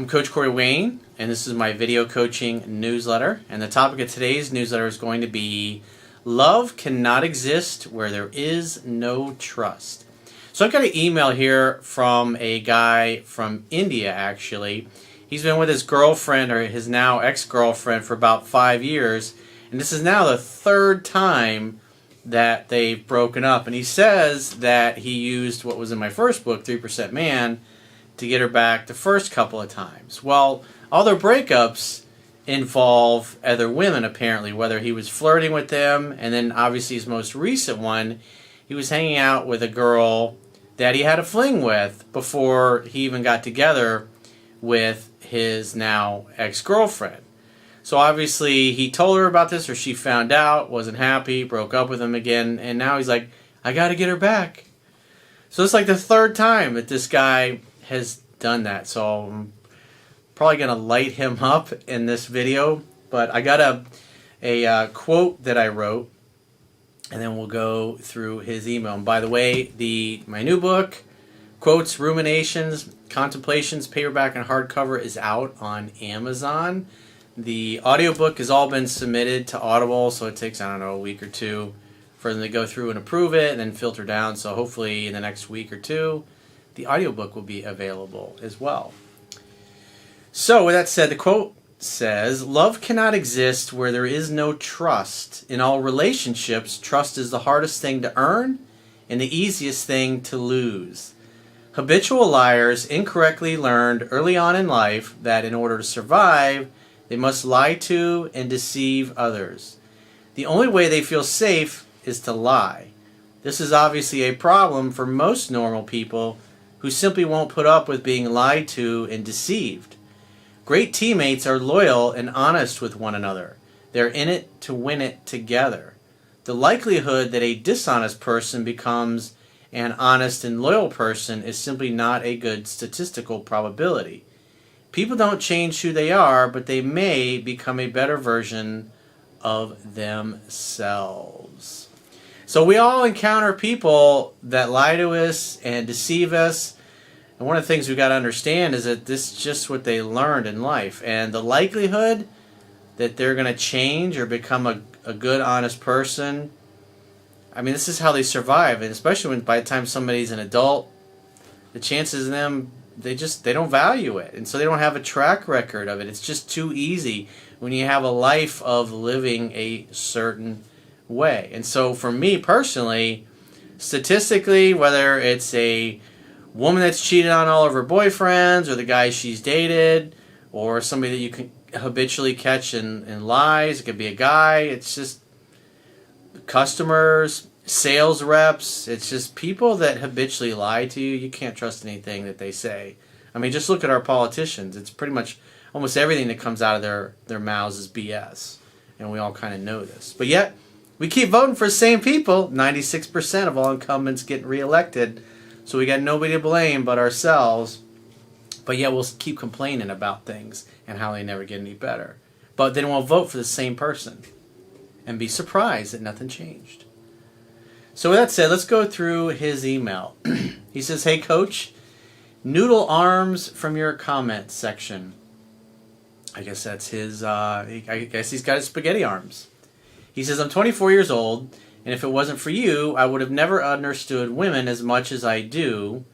I'm Coach Corey Wayne, and this is my video coaching newsletter. And the topic of today's newsletter is going to be love cannot exist where there is no trust. So I've got an email here from a guy from India, actually. He's been with his girlfriend, or his now ex-girlfriend, for about 5 years. And this is now the third time that they've broken up. And he says that he used what was in my first book, 3% Man, to get her back the first couple of times. Well, all their breakups involve other women, apparently, whether he was flirting with them, and then obviously his most recent one, he was hanging out with a girl that he had a fling with before he even got together with his now ex-girlfriend. So obviously he told her about this, or she found out, wasn't happy, broke up with him again, and now he's like, I gotta get her back. So it's like the third time that this guy has done that. So I'm probably going to light him up in this video. But I got a quote that I wrote, and then we'll go through his email. And by the way, my new book, Quotes, Ruminations, Contemplations, paperback and hardcover, is out on Amazon. The audiobook has all been submitted to Audible, so it takes, I don't know, a week or two for them to go through and approve it and then filter down. So hopefully in the next week or two, the audiobook will be available as well. So with that said, the quote says, love cannot exist where there is no trust. In all relationships, trust is the hardest thing to earn and the easiest thing to lose. Habitual liars incorrectly learned early on in life that in order to survive, they must lie to and deceive others. The only way they feel safe is to lie. This is obviously a problem for most normal people who simply won't put up with being lied to and deceived. Great teammates are loyal and honest with one another. They're in it to win it together. The likelihood that a dishonest person becomes an honest and loyal person is simply not a good statistical probability. People don't change who they are, but they may become a better version of themselves. So we all encounter people that lie to us and deceive us. And one of the things we've got to understand is that this is just what they learned in life. And the likelihood that they're going to change or become a good, honest person, I mean, this is how they survive. And especially when by the time somebody's an adult, the chances of them, they don't value it. And so they don't have a track record of it. It's just too easy when you have a life of living a certain way. And so for me personally, statistically, whether it's a woman that's cheated on all of her boyfriends, or the guy she's dated, or somebody that you can habitually catch in lies, it could be a guy, it's just customers, sales reps, it's just people that habitually lie to you. You can't trust anything that they say. I mean, just look at our politicians. It's pretty much almost everything that comes out of their mouths is BS. And we all kind of know this. But yet, we keep voting for the same people. 96% of all incumbents get reelected. So we got nobody to blame but ourselves. But yet we'll keep complaining about things and how they never get any better. But then we'll vote for the same person and be surprised that nothing changed. So with that said, let's go through his email. He says, hey coach, noodle arms from your comment section. I guess that's his, I guess he's got his spaghetti arms. He says, I'm 24 years old, and if it wasn't for you, I would have never understood women as much as I do,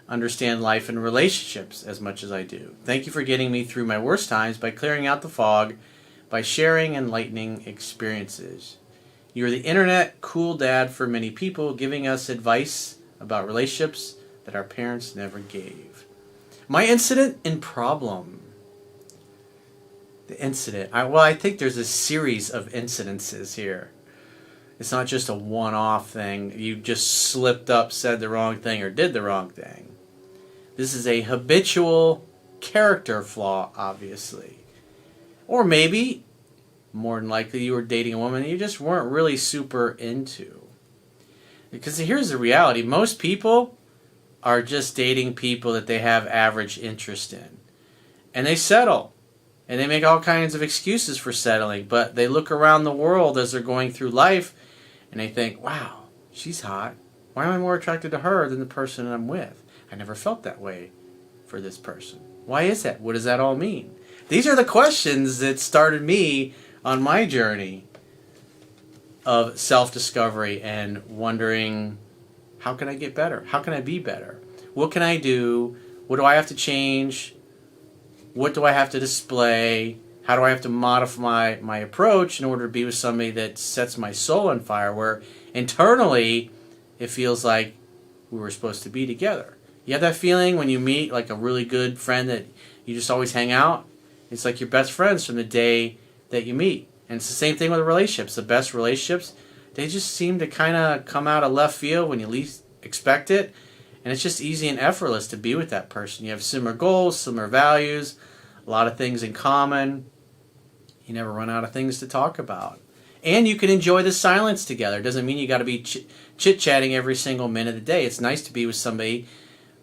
understand life and relationships as much as I do. Thank you for getting me through my worst times by clearing out the fog, by sharing enlightening experiences. You're the internet cool dad for many people, giving us advice about relationships that our parents never gave. My incident and problem. The incident. I think there's a series of incidences here. It's not just a one-off thing. You just slipped up, said the wrong thing, or did the wrong thing. This is a habitual character flaw, obviously. Or maybe, more than likely, you were dating a woman you just weren't really super into. Because here's the reality. Most people are just dating people that they have average interest in. And they settle. And they make all kinds of excuses for settling. But they look around the world as they're going through life and they think, wow, she's hot. Why am I more attracted to her than the person I'm with? I never felt that way for this person. Why is that? What does that all mean? These are the questions that started me on my journey of self-discovery and wondering, how can I get better? How can I be better? What can I do? What do I have to change? What do I have to display? How do I have to modify my approach in order to be with somebody that sets my soul on fire, where internally it feels like we were supposed to be together? You have that feeling when you meet like a really good friend that you just always hang out? It's like your best friends from the day that you meet. And it's the same thing with relationships. The best relationships, they just seem to kind of come out of left field when you least expect it. And it's just easy and effortless to be with that person. You have similar goals, similar values, a lot of things in common. You never run out of things to talk about. And you can enjoy the silence together. It doesn't mean you got to be chit-chatting every single minute of the day. It's nice to be with somebody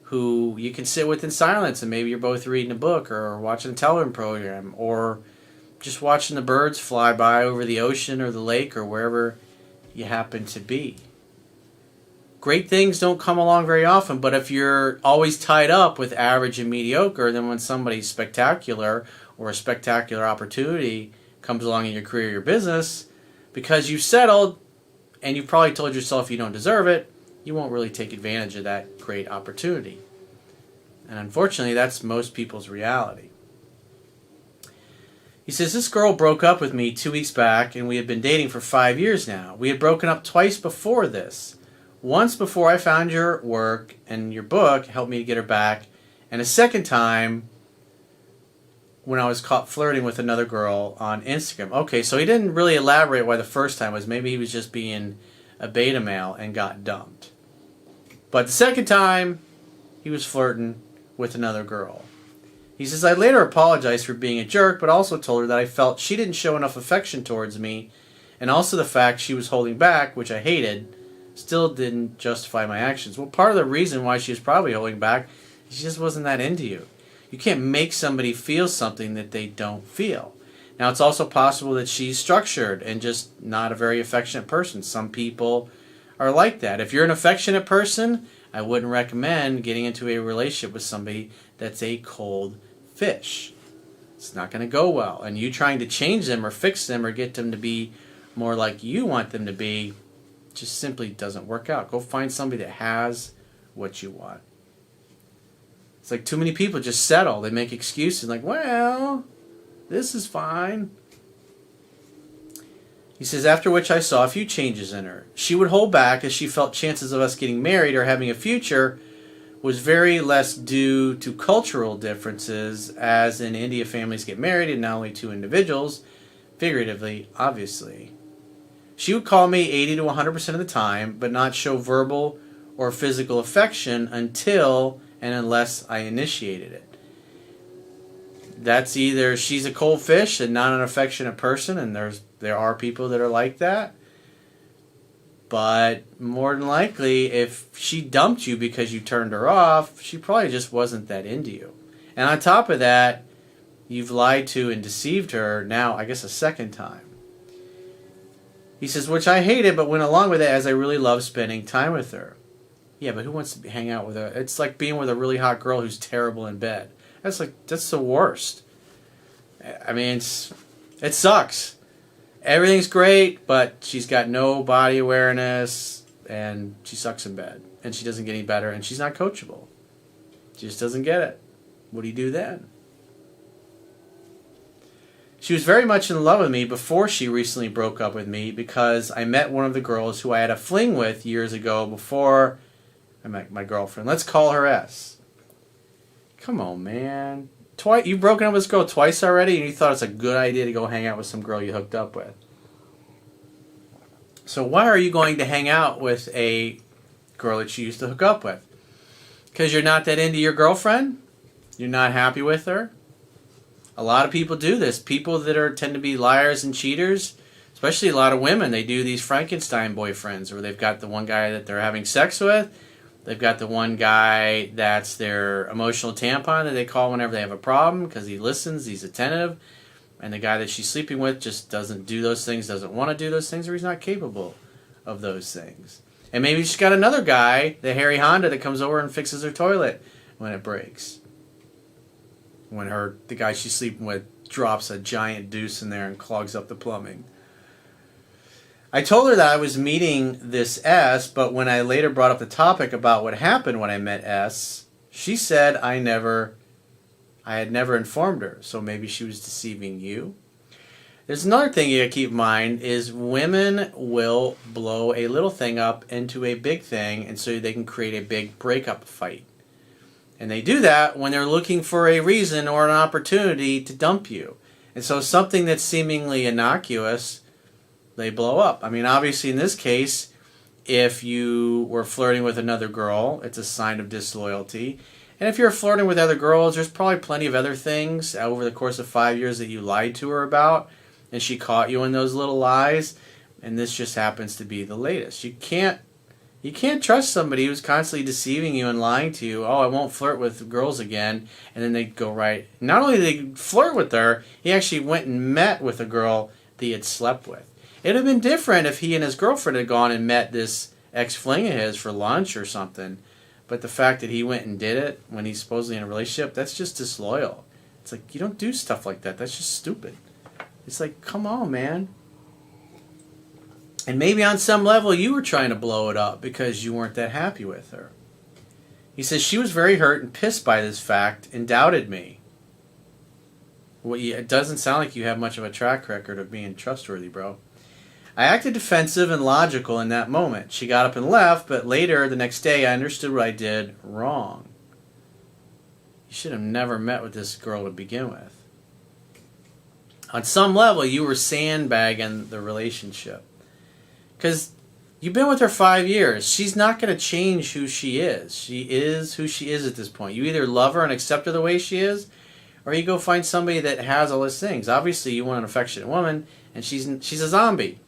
who you can sit with in silence, and maybe you're both reading a book or watching a television program or just watching the birds fly by over the ocean or the lake or wherever you happen to be. Great things don't come along very often, but if you're always tied up with average and mediocre, then when somebody spectacular or a spectacular opportunity comes along in your career or your business, because you've settled and you've probably told yourself you don't deserve it, you won't really take advantage of that great opportunity. And unfortunately, that's most people's reality. He says, this girl broke up with me 2 weeks back, and we had been dating for 5 years now. We had broken up twice before this. Once before I found your work and your book helped me to get her back, and a second time when I was caught flirting with another girl on Instagram. Okay, so he didn't really elaborate why the first time was. Maybe he was just being a beta male and got dumped. But the second time, he was flirting with another girl. He says, I later apologized for being a jerk, but also told her that I felt she didn't show enough affection towards me, and also the fact she was holding back, which I hated, still didn't justify my actions. Well, part of the reason why she was probably holding back, she just wasn't that into you. You can't make somebody feel something that they don't feel. Now, it's also possible that she's structured and just not a very affectionate person. Some people are like that. If you're an affectionate person, I wouldn't recommend getting into a relationship with somebody that's a cold fish. It's not going to go well. And you trying to change them or fix them or get them to be more like you want them to be just simply doesn't work out. Go find somebody that has what you want. It's like too many people just settle. They make excuses like, well, this is fine. He says, after which I saw a few changes in her. She would hold back as she felt chances of us getting married or having a future was very less due to cultural differences, as in India families get married and not only two individuals, figuratively, obviously. She would call me 80 to 100% of the time, but not show verbal or physical affection until and unless I initiated it. That's either she's a cold fish and not an affectionate person, and there are people that are like that. But more than likely, if she dumped you because you turned her off, she probably just wasn't that into you. And on top of that, you've lied to and deceived her now, I guess, a second time. He says, which I hated, but went along with it as I really love spending time with her. Yeah, but who wants to hang out with her? It's like being with a really hot girl who's terrible in bed. That's the worst. I mean, it sucks. Everything's great, but she's got no body awareness, and she sucks in bed, and she doesn't get any better, and she's not coachable. She just doesn't get it. What do you do then? She was very much in love with me before she recently broke up with me because I met one of the girls who I had a fling with years ago before I met my girlfriend. Let's call her S. Come on, man. You've broken up with this girl twice already, and you thought it's a good idea to go hang out with some girl you hooked up with. So why are you going to hang out with a girl that you used to hook up with? Because you're not that into your girlfriend? You're not happy with her? A lot of people do this. People that tend to be liars and cheaters, especially a lot of women, they do these Frankenstein boyfriends where they've got the one guy that they're having sex with. They've got the one guy that's their emotional tampon that they call whenever they have a problem because he listens, he's attentive. And the guy that she's sleeping with just doesn't do those things, doesn't want to do those things, or he's not capable of those things. And maybe she's got another guy, the Harry Honda, that comes over and fixes her toilet when it breaks. when the guy she's sleeping with drops a giant deuce in there and clogs up the plumbing. I told her that I was meeting this S, but when I later brought up the topic about what happened when I met S, she said I had never informed her, so maybe she was deceiving you. There's another thing you gotta keep in mind is women will blow a little thing up into a big thing, and so they can create a big breakup fight. And they do that when they're looking for a reason or an opportunity to dump you. And so something that's seemingly innocuous, they blow up. I mean, obviously in this case, if you were flirting with another girl, it's a sign of disloyalty. And if you're flirting with other girls, there's probably plenty of other things over the course of 5 years that you lied to her about, and she caught you in those little lies, and this just happens to be the latest. You can't trust somebody who's constantly deceiving you and lying to you. Oh, I won't flirt with girls again, and then they go right. Not only did they flirt with her, he actually went and met with a girl that he had slept with. It would have been different if he and his girlfriend had gone and met this ex-fling of his for lunch or something. But the fact that he went and did it when he's supposedly in a relationship, that's just disloyal. It's like, you don't do stuff like that. That's just stupid. It's like, come on, man. And maybe on some level you were trying to blow it up because you weren't that happy with her. He says, she was very hurt and pissed by this fact and doubted me. Well, it doesn't sound like you have much of a track record of being trustworthy, bro. I acted defensive and logical in that moment. She got up and left, but later, the next day, I understood what I did wrong. You should have never met with this girl to begin with. On some level, you were sandbagging the relationship. Because you've been with her 5 years. She's not going to change who she is. She is who she is at this point. You either love her and accept her the way she is, or you go find somebody that has all those things. Obviously, you want an affectionate woman, and she's a zombie.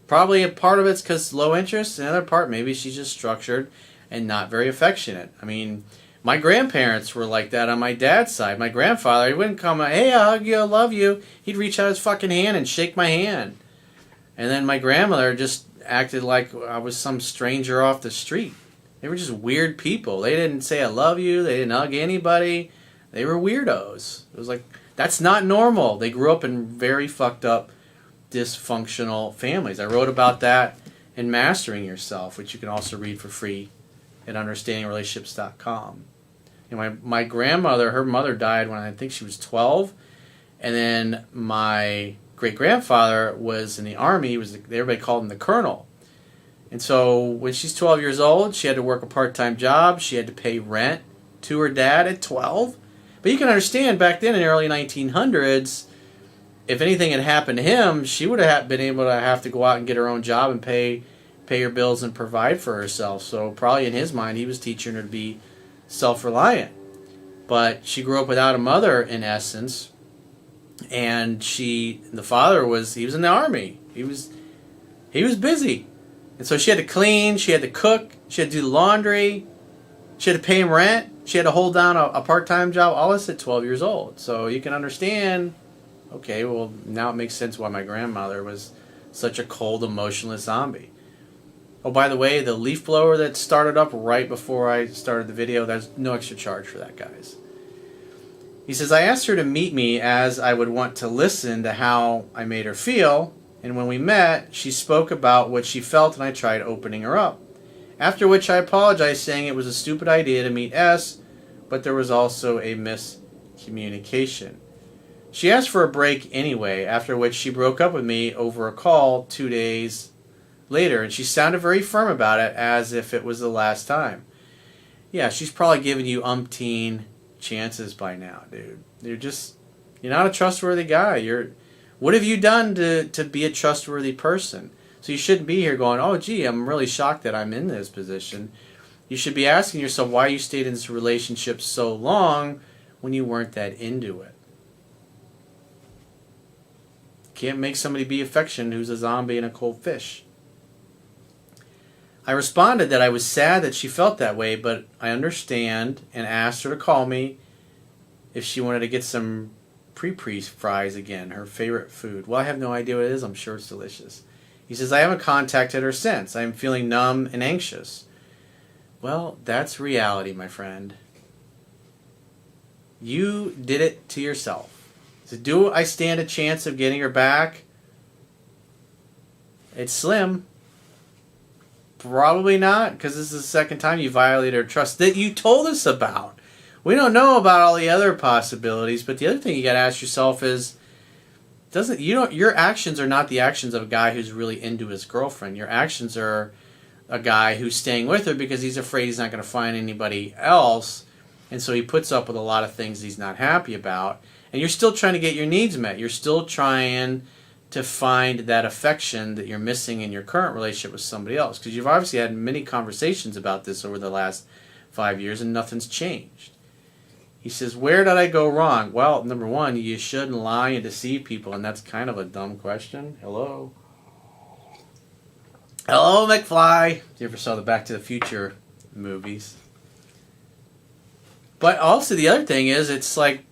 Probably a part of it's because low interest. Another part, maybe she's just structured and not very affectionate. I mean, my grandparents were like that on my dad's side. My grandfather, he wouldn't come, hey, I hug you, I love you. He'd reach out his fucking hand and shake my hand. And then my grandmother just acted like I was some stranger off the street. They were just weird people. They didn't say I love you. They didn't hug anybody. They were weirdos. It was like, that's not normal. They grew up in very fucked up, dysfunctional families. I wrote about that in Mastering Yourself, which you can also read for free at understandingrelationships.com. And my grandmother, her mother died when I think she was 12, and then my great-grandfather was in the army. Everybody called him the colonel. And so when she's 12 years old, she had to work a part-time job. She had to pay rent to her dad at 12. But you can understand, back then in the early 1900s, if anything had happened to him, she would have been able to have to go out and get her own job and pay her bills and provide for herself. So probably in his mind, he was teaching her to be self-reliant. But she grew up without a mother, in essence. And the father was in the army. He was busy. And so she had to clean, she had to cook, she had to do the laundry, she had to pay him rent, she had to hold down a part-time job, all this at 12 years old. So you can understand, okay, well, now it makes sense why my grandmother was such a cold, emotionless zombie. Oh, by the way, the leaf blower that started up right before I started the video, there's no extra charge for that, guys. He says, I asked her to meet me as I would want to listen to how I made her feel, and when we met, she spoke about what she felt and I tried opening her up. After which I apologized, saying it was a stupid idea to meet S, but there was also a miscommunication. She asked for a break anyway, after which she broke up with me over a call 2 days later, and she sounded very firm about it as if it was the last time. Yeah, she's probably given you umpteen chances by now, dude. You're not a trustworthy guy. What have you done to be a trustworthy person? So you shouldn't be here going, oh gee, I'm really shocked that I'm in this position. You should be asking yourself why you stayed in this relationship so long when you weren't that into it. Can't make somebody be affectionate who's a zombie and a cold fish. I responded that I was sad that she felt that way, but I understand, and asked her to call me if she wanted to get some pre fries again, her favorite food. Well, I have no idea what it is. I'm sure it's delicious. He says, I haven't contacted her since. I am feeling numb and anxious. Well, that's reality, my friend. You did it to yourself. So do I stand a chance of getting her back? It's slim. Probably not, because this is the second time you violated her trust that you told us about. We don't know about all the other possibilities, but the other thing you got to ask yourself is, your actions are not the actions of a guy who's really into his girlfriend. Your actions are a guy who's staying with her because he's afraid he's not going to find anybody else, and so he puts up with a lot of things he's not happy about. And you're still trying to get your needs met. You're still trying to find that affection that you're missing in your current relationship with somebody else, because you've obviously had many conversations about this over the last 5 years and nothing's changed. He says, where did I go wrong? Well, number one, you shouldn't lie and deceive people, and that's kind of a dumb question. Hello? Hello, McFly. You ever saw the Back to the Future movies? But also the other thing is, it's like,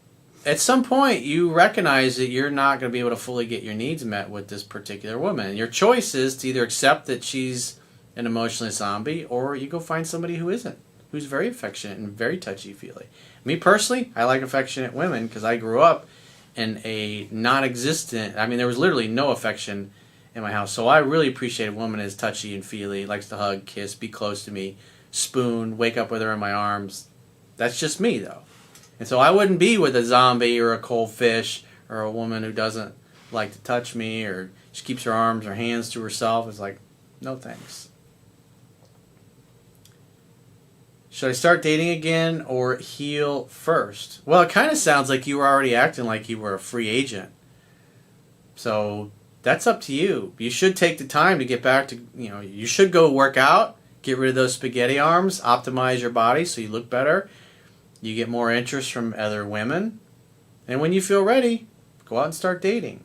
at some point you recognize that you're not going to be able to fully get your needs met with this particular woman. And your choice is to either accept that she's an emotionally zombie, or you go find somebody who isn't, who's very affectionate and very touchy-feely. Me personally, I like affectionate women because I grew up in a non-existent, there was literally no affection in my house. So I really appreciate a woman as touchy and feely, likes to hug, kiss, be close to me, spoon, wake up with her in my arms. That's just me, though. And so I wouldn't be with a zombie or a cold fish or a woman who doesn't like to touch me or she keeps her arms or hands to herself. It's like, no thanks. Should I start dating again or heal first? Well, it kind of sounds like you were already acting like you were a free agent. So that's up to you. You should take the time to get back to, you should go work out, get rid of those spaghetti arms, optimize your body so you look better. You get more interest from other women. And when you feel ready, go out and start dating.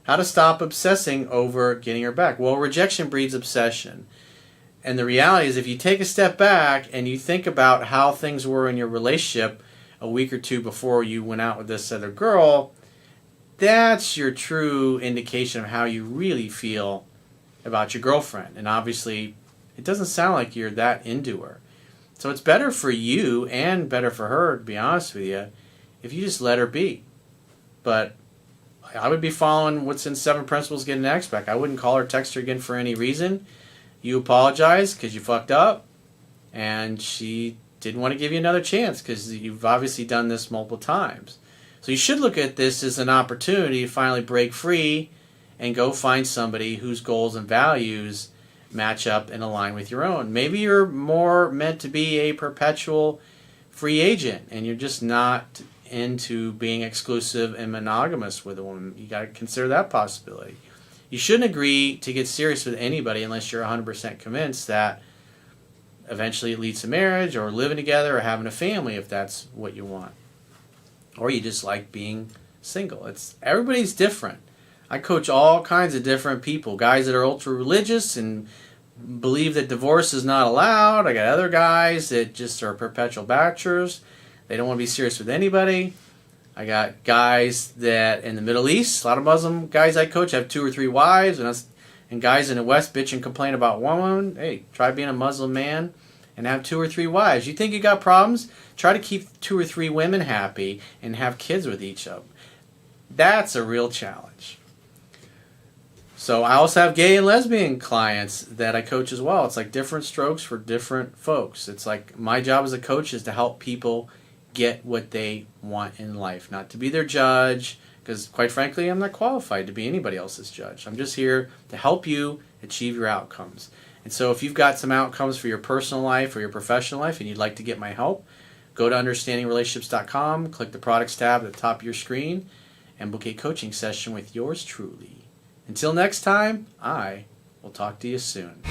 How to stop obsessing over getting her back? Well, rejection breeds obsession. And the reality is, if you take a step back and you think about how things were in your relationship a week or two before you went out with this other girl, that's your true indication of how you really feel about your girlfriend. And obviously, it doesn't sound like you're that into her. So it's better for you and better for her, to be honest with you, if you just let her be. But I would be following what's in 7 Principles Get an Ex Back. I wouldn't call her, text her again for any reason. You apologize because you fucked up, and she didn't want to give you another chance because you've obviously done this multiple times. So you should look at this as an opportunity to finally break free and go find somebody whose goals and values match up and align with your own. Maybe you're more meant to be a perpetual free agent and you're just not into being exclusive and monogamous with a woman. You got to consider that possibility. You shouldn't agree to get serious with anybody unless you're 100% convinced that eventually it leads to marriage or living together or having a family, if that's what you want. Or you just like being single. Everybody's different. I coach all kinds of different people. Guys that are ultra religious and believe that divorce is not allowed. I got other guys that just are perpetual bachelors. They don't want to be serious with anybody. I got guys that in the Middle East, a lot of Muslim guys I coach have 2 or 3 wives, and guys in the West bitch and complain about one woman. Hey, try being a Muslim man and have 2 or 3 wives. You think you got problems? Try to keep 2 or 3 women happy and have kids with each of them. That's a real challenge. So I also have gay and lesbian clients that I coach as well. It's like different strokes for different folks. It's like my job as a coach is to help people get what they want in life, not to be their judge, because quite frankly, I'm not qualified to be anybody else's judge. I'm just here to help you achieve your outcomes. And so if you've got some outcomes for your personal life or your professional life and you'd like to get my help, go to understandingrelationships.com, click the products tab at the top of your screen, and book a coaching session with yours truly. Until next time, I will talk to you soon.